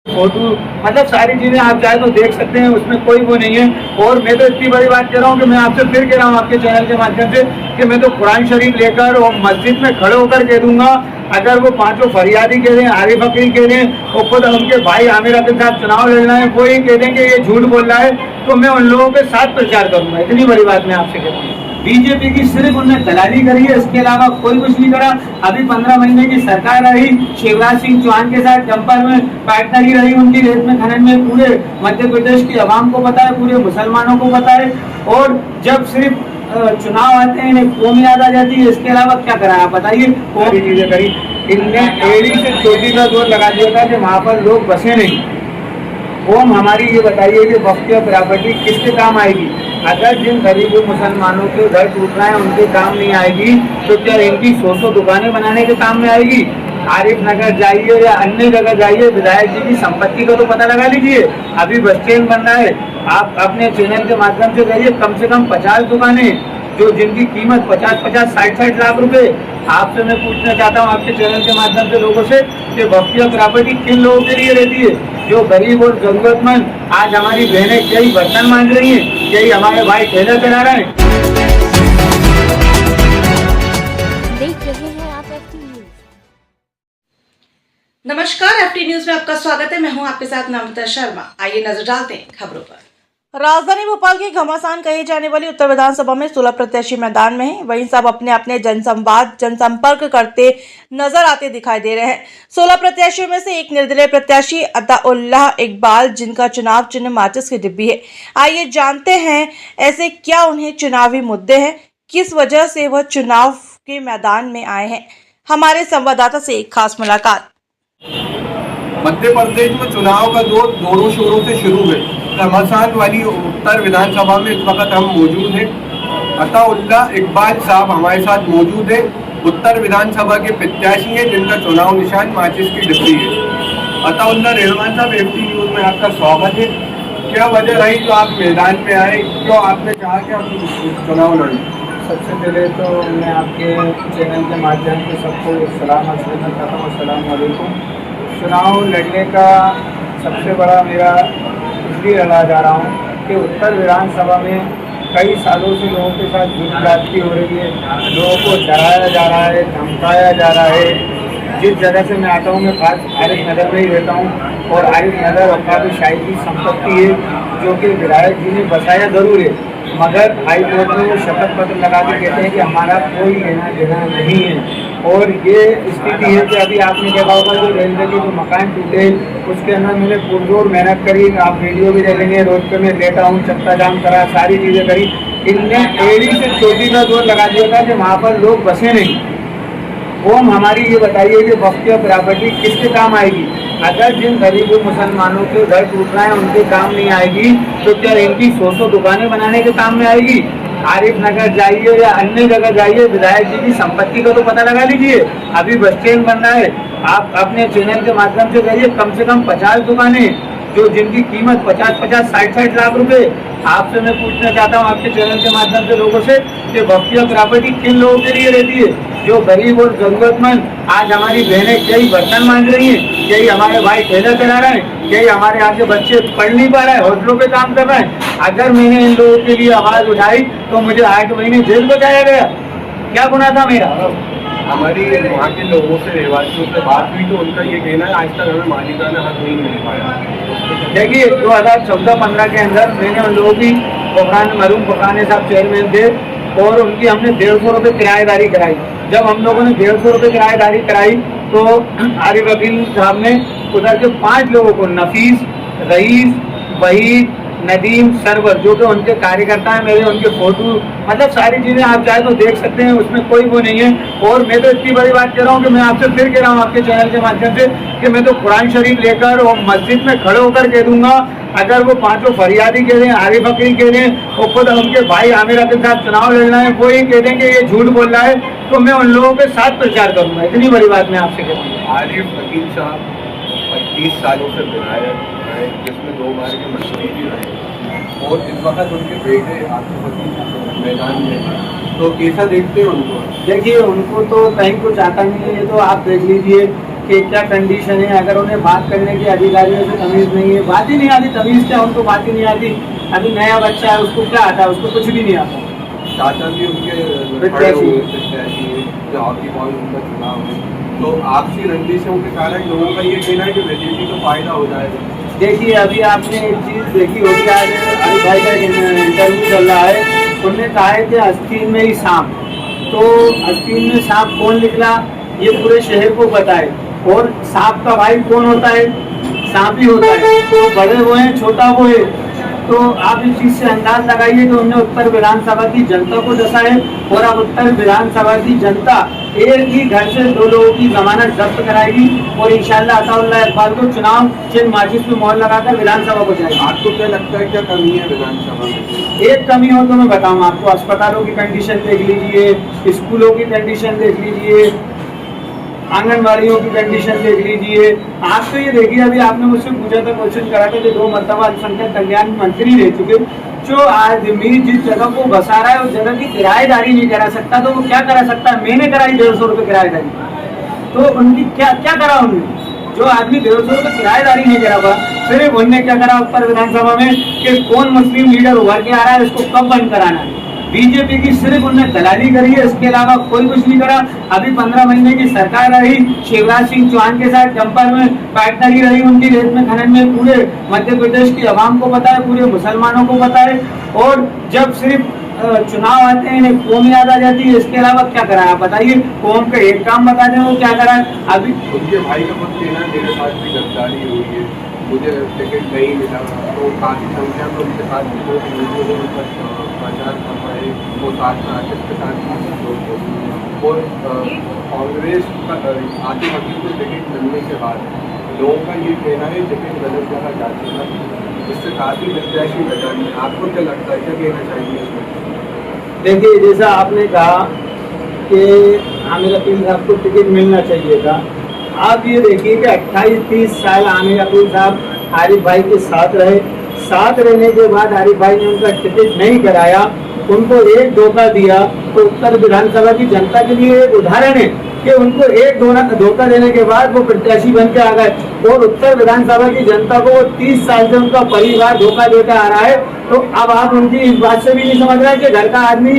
Photo मतलब सारी चीजें आप चाहे तो देख सकते हैं, उसमें कोई वो नहीं है। और मैं तो इतनी बड़ी बात कह रहा हूँ कि मैं आपसे फिर कह रहा हूँ आपके चैनल के माध्यम से कि मैं तो कुरान शरीफ लेकर और मस्जिद में खड़े होकर कह दूंगा, अगर वो पांचों फरियादी कह रहे हैं, आरिफ फकीर कह रहे हैं और खुद उनके भाई आमिर के साथ चुनाव लड़ना है, वो ही कह दें कि ये झूठ बोल रहा है, तो मैं उन लोगों के साथ प्रचार करूंगा। इतनी बड़ी बात मैं आपसे कहता हूँ। बीजेपी की सिर्फ उन्होंने दलाली करी है, इसके अलावा कोई कुछ नहीं करा। अभी 15 महीने की सरकार रही, शिवराज सिंह चौहान के साथ जंपर में पार्टनरी रही उनकी, रेत में खनन में, पूरे मध्य प्रदेश की आवाम को पता है, पूरे मुसलमानों को पता है। और जब सिर्फ चुनाव आते हैं कौम याद आ जाती है, इसके अलावा क्या करा आप बताइए? कौन चीजें करी? इनने एड़ी से चोटी का जोर लगा दिया था कि वहाँ पर लोग बसे नहीं। ओम हमारी ये बताइए कि वक्फ प्रॉपर्टी किसके काम आएगी? अगर जिन गरीब मुसलमानों के घर टूट रहे हैं उनके काम नहीं आएगी, तो क्या इनकी 100 दुकानें बनाने के काम में आएगी? आरिफ नगर जाइए या अन्य जगह जाइए, विधायक जी की संपत्ति का तो पता लगा लीजिए। अभी बस स्टैंड बन रहा है, आप अपने चैनल के माध्यम से जाइए, कम से कम 50 दुकानें जो जिनकी कीमत 50-50, 60-60 लाख रुपए। आपसे मैं पूछना चाहता हूँ आपके चैनल के माध्यम से लोगों से कि वक्फ प्रॉपर्टी किन लोगों के लिए रहती है? जो गरीब और जरूरतमंद। आज हमारी बहनें कई बर्तन मांग रही हैं, कई हमारे भाई ठेला चला रहे हैं। देख रहे हैं आप एफटी न्यूज। नमस्कार, एफटी न्यूज में आपका स्वागत है। मैं हूं आपके साथ नम्रता शर्मा। आइए नजर डालते हैं खबरों पर। राजधानी भोपाल की घमासान कही जाने वाली उत्तर विधानसभा में 16 प्रत्याशी मैदान में हैं। वहीं सब अपने अपने जनसंपर्क करते नजर आते दिखाई दे रहे हैं। 16 प्रत्याशियों में से एक निर्दलीय प्रत्याशी अताउल्लाह इकबाल, जिनका चुनाव चिन्ह माचिस की डिब्बी है। आइए जानते हैं ऐसे क्या उन्हें चुनावी मुद्दे हैं, किस वजह से वह चुनाव के मैदान में आए हैं। हमारे संवाददाता से एक खास मुलाकात। मध्य प्रदेश में चुनाव का दौर जोरों शोरों से शुरू है। घमासान वाली उत्तर विधानसभा में इस वक्त हम मौजूद हैं। अताउल्लाह इकबाल साहब हमारे साथ मौजूद है। उत्तर विधानसभा के प्रत्याशी हैं जिनका चुनाव निशान माचिस की डिब्बी है। अताउल्लाह रहमान साहब, एफटी न्यूज में आपका स्वागत है। क्या वजह रही जो आप मैदान में आए, क्यों आपने कहा कि आप चुनाव लड़ें? सबसे पहले तो मैं आपके चैनल के माध्यम से सबको सलाम अर्ज़ करना चाहता हूँ। अस्सलाम वालेकुम। चुनाव लड़ने का सबसे बड़ा मेरा इसलिए लड़ा जा रहा हूँ कि उत्तर विधानसभा में कई सालों से लोगों के साथ झूठ हो रही है, लोगों को डराया जा रहा है, धमकाया जा रहा है। जिस जगह से मैं आता हूँ, मैं खास आरिफ नगर में ही रहता हूँ और आरिफ नगर अवकाबी शाही की संपत्ति है जो कि विधायक जी ने बसाया ज़रूर है, मगर हाई कोर्ट में वो शपथ पत्र लगा के कहते हैं कि हमारा कोई लेना देना नहीं है। और ये स्थिति है कि अभी आपने देखा होगा जो रेलवे के जो मकान टूटे उसके अंदर मैंने पुरजोर मेहनत करी, आप वीडियो भी देखेंगे, रोड पे मैं लेटा हूँ, चक्का जाम करा, सारी चीज़ें करी। इनने एड़ी से चोटी का जोर लगा दिया था कि वहाँ पर लोग बसे नहीं। ओम हमारी ये बताइए कि वक्फ प्रॉपर्टी किसके काम आएगी? अगर जिन गरीब मुसलमानों के घर टूट रहे हैं उनके काम नहीं आएगी, तो क्या इनकी 100 दुकानें बनाने के काम में आएगी? आरिफ नगर जाइए या अन्य जगह जाइए, विधायक जी की संपत्ति का तो पता लगा लीजिए। अभी बस स्टैंड बन रहा है, आप अपने चैनल के माध्यम से जाइए, कम से कम 50 दुकानें जो जिनकी कीमत 50-50, 60-60 लाख रुपए। आपसे मैं पूछना चाहता हूँ आपके चैनल के माध्यम से लोगों से कि वक्फ प्रॉपर्टी किन लोगों के लिए रहती है? जो गरीब और जरूरतमंद। आज हमारी बहनें कई बर्तन मांग रही हैं, कई हमारे भाई ठेला चला रहे हैं, कई हमारे यहाँ के बच्चे पढ़ नहीं पा रहे हैं, होटलों पे काम कर रहे हैं। अगर मैंने इन लोगों के लिए आवाज उठाई तो मुझे 8 महीने जेल बचाया गया। क्या गुनाह था मेरा? हमारी वहाँ के लोगों से, रहवासियों से बात हुई तो उनका ये कहना है आज तक हमें मालिकाना हक नहीं मिल पाया। देखिए 2014-15 के अंदर मैंने उन लोगों की मरूम फुरकान साहब चेयरमैन थे और उनकी हमने 150 रुपये किराएदारी कराई। जब हम लोगों ने 150 रुपये किराएदारी कराई तो आरिफ वकील साहब ने उधर के 5 लोगों को, नफीस, रईस, वहीद, नदीम, सरवर, जो कि उनके कार्यकर्ता हैं मेरे, उनके फोटो मतलब सारी चीज़ें आप चाहे तो देख सकते हैं, उसमें कोई वो नहीं है। और मैं तो इतनी बड़ी बात कह रहा हूँ कि मैं आपसे फिर कह रहा हूँ आपके चैनल के माध्यम से कि मैं तो कुरान शरीफ लेकर और मस्जिद में खड़े होकर कह दूंगा, अगर वो पांचों फरियादी कह रहे हैं, आरिफ फकीर कह रहे हैं और खुद उनके भाई आमिर के साथ चुनाव लड़ना है, वो ही कह देंगे ये झूठ बोल रहा है, तो मैं उन लोगों के साथ प्रचार करूंगा। इतनी बड़ी बात मैं आपसे कहता हूँ। आरिफ फकीर साहब 25 सालों से विधायक रहे, जिसमें 2 बार के मंत्री भी रहे और इस वक्त उनके बेटे आसिफ फकीर मैदान में, तो कैसा देखते हैं उनको? देखिए उनको तो कहीं कुछ आता नहीं है, ये तो आप देख लीजिए कि क्या कंडीशन है। अगर उन्हें बात करने की अधिकारियों से तमीज़ नहीं है, बात ही नहीं आती, तमीज़ क्या, उनको बात ही नहीं आती। अभी नया बच्चा है, उसको क्या आता है, उसको कुछ भी नहीं आता। चाचा भी उनके प्रत्याशी जो हॉकी बॉल उनका चुनाव है, तो आपसी रंजिशों के कारण लोगों का ये कहना है कि बीजेपी को फायदा हो जाएगा। देखिए, अभी आपने एक चीज़ देखी होगी, आज अली भाई का इंटरव्यू चल रहा है, उन्होंने कहा है कि आस्तीन में ही सांप। तो आस्तीन में सांप कौन निकला ये पूरे शहर को बताए, और सांप का भाई कौन होता है, सांप ही होता है। तो बड़े वो हैं, छोटा वो है। तो आप इस चीज़ से अंदाज लगाइए कि उन्होंने उत्तर विधानसभा की जनता को डसा है, और अब उत्तर विधानसभा की जनता एक ही घर से 2 लोगों की जमानत जब्त कराएगी, और इंशाल्लाह अताउल्लाह इकबाल को चुनाव चिन्ह माचिस पे मोहर लगाकर विधानसभा को जाएगी। आपको क्या लगता है, क्या कमी है विधानसभा में? एक कमी हो तो मैं बताऊँ आपको, अस्पतालों की कंडीशन देख लीजिए, स्कूलों की कंडीशन देख लीजिए, आंगनबाड़ियों की कंडीशन देख लीजिए। आप तो ये देखिए, अभी आपने मुझसे पूछा था, क्वेश्चन करा था कि 2 मरतबा अल्पसंख्यक कल्याण मंत्री रह चुके, जो आदमी जिस जगह को बसा रहा है उस जगह की किराएदारी नहीं करा सकता, तो वो क्या करा सकता है? मैंने कराई 150 रुपये किराएदारी, तो उनकी क्या क्या करा उन्होंने? जो आदमी 150 रुपये किराएदारी नहीं करा हुआ, सिर्फ उनने क्या करा उत्तर विधानसभा में कि कौन मुस्लिम लीडर उभर के आ रहा है, इसको कब बंद कराना है। बीजेपी की सिर्फ उन्होंने दलाली करी है, इसके अलावा कोई कुछ नहीं करा। अभी 15 महीने की सरकार रही, शिवराज सिंह चौहान के साथ जंपर में पार्टनरी रही उनकी, रेत में खनन में, पूरे मध्य प्रदेश की आवाम को पता है, पूरे मुसलमानों को पता है। और जब सिर्फ चुनाव आते हैं इन्हें कौम याद आ जाती है, इसके अलावा क्या करा है बताइए? कौम का एक काम बता दें वो क्या करा है। अभी उनके भाई का कुछ कहना, मेरे साथ भी गद्दारी हुई है, मुझे टिकट नहीं मिला, तो काफ़ी संख्या में उनके साथ भी लोग प्रचार कर पाए, वो साथ में आर्टिस्ट के साथ भी लोग होते। और कांग्रेस आतिफ अकील को टिकट मिलने के बाद लोगों का ये कहना है टिकट गलत जगह जा चुका, जिससे काफ़ी प्रत्याशी बचा है। आपको क्या लगता है, क्या कहना चाहिए इसमें? देखिए, जैसा आपने कहा कि आमिर अकील साहब को टिकट मिलना चाहिए था, आप ये देखिए कि 28-30 साल आमिर अकील साहब आरिफ भाई के साथ रहे, साथ रहने के बाद आरिफ भाई ने उनका टिकट नहीं कराया, उनको एक धोखा दिया। तो उत्तर विधानसभा की जनता के लिए एक उदाहरण है कि उनको एक धोखा देने के बाद वो प्रत्याशी बन के आ गए, और उत्तर विधानसभा की जनता को वो 30 साल से उनका परिवार धोखा देता आ रहा है। तो अब आप उनकी इस बात से भी नहीं समझ रहे कि घर का आदमी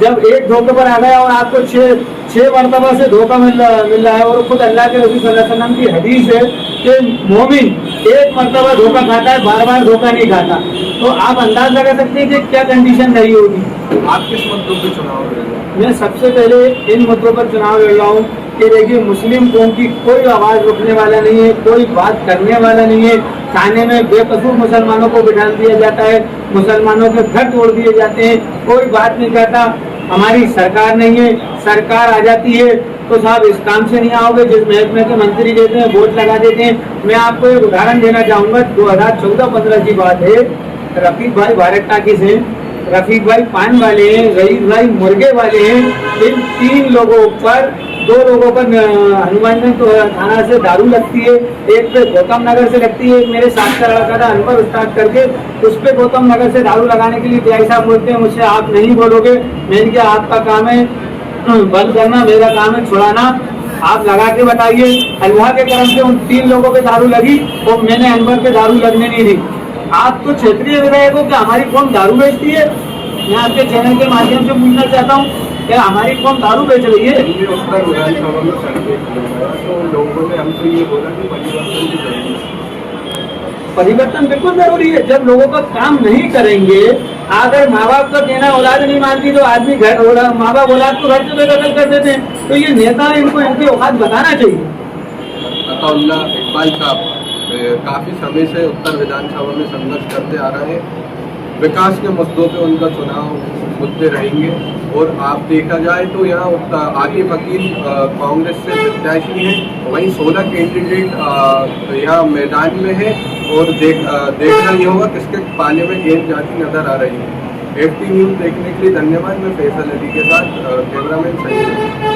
जब एक धोखे पर आ गया और आपको 6 मरतबा से धोखा मिल रहा है, और खुद अल्लाह के रसूल सल्लल्लाहु अलैहि वसल्लम की हदीस है कि मोमिन एक मरतबा धोखा खाता है, बार-बार धोखा नहीं खाता। तो आप अंदाज लगा सकते हैं कि क्या कंडीशन रही होगी। आप किस मुद्दों पर चुनाव लड़ रहे हैं? मैं सबसे पहले इन मुद्दों पर चुनाव लड़ रहा हूँ कि देखिए, मुस्लिम कौम की कोई आवाज़ रुकने वाला नहीं है, कोई बात करने वाला नहीं है। थाने में बेकसूर मुसलमानों को बिठा दिया जाता है, मुसलमानों के घर तोड़ दिए जाते हैं, कोई बात नहीं करता। हमारी सरकार नहीं है, सरकार आ जाती है तो साहब इस काम से नहीं आओगे, जिस महकमे के मंत्री देते हैं वोट लगा देते हैं। मैं आपको एक उदाहरण देना चाहूँगा, 2014-15 की बात है। रफीक भाई भारत टाकीज हैं, रफीक भाई पान वाले हैं, रईस भाई मुर्गे वाले हैं। इन 3 लोगों पर, 2 लोगों पर हनुमानगंज तो थाना से दारू लगती है, एक पे गौतम नगर से लगती है। एक मेरे साथ का लड़का था अनवर उस्ताद करके, उस पे गौतम नगर से दारू लगाने के लिए टीआई साहब बोलते हैं मुझसे आप नहीं बोलोगे। मैंने कहा आपका काम है बंद करना, मेरा काम है छुड़ाना, आप लगा के बताइए। अल्लाह के करम से उन 3 लोगों पे दारू लगी और मैंने अनवर पे दारू लगने नहीं दी। आप तो क्षेत्रीय विधायक हो, क्या हमारी कौम दारू बेचती है? मैं आपके चैनल के माध्यम से पूछना चाहता हूँ, क्या हमारी कौम दारू बेच रही है? उत्तर विधानसभा में सर्वे किया, तो लोगों ने हमसे ये बोला कि परिवर्तन की जरूरत है। परिवर्तन बिल्कुल जरूरी है। जब लोगों का काम नहीं करेंगे, अगर माँ बाप का कहना औलाद नहीं मानती तो आदमी माँ बाप औलाद को घर से बेदखल कर देते हैं। तो ये नेता इनको इनकी औकात बताना चाहिए। अताउल्लाह इकबाल साहब काफ़ी समय से उत्तर विधानसभा में संघर्ष करते आ रहे हैं। विकास के मुद्दों पे उनका चुनाव मुद्दे रहेंगे। और आप देखा जाए तो यहाँ आतिफ अकील कांग्रेस से प्रत्याशी हैं, वहीं 16 कैंडिडेट यहाँ मैदान में है। और देखना ये होगा किसके पाले में गेंद जाती नजर आ रही है। FT न्यूज़ देखने के लिए धन्यवाद। मैं फैसल अली के साथ कैमरामैन सही।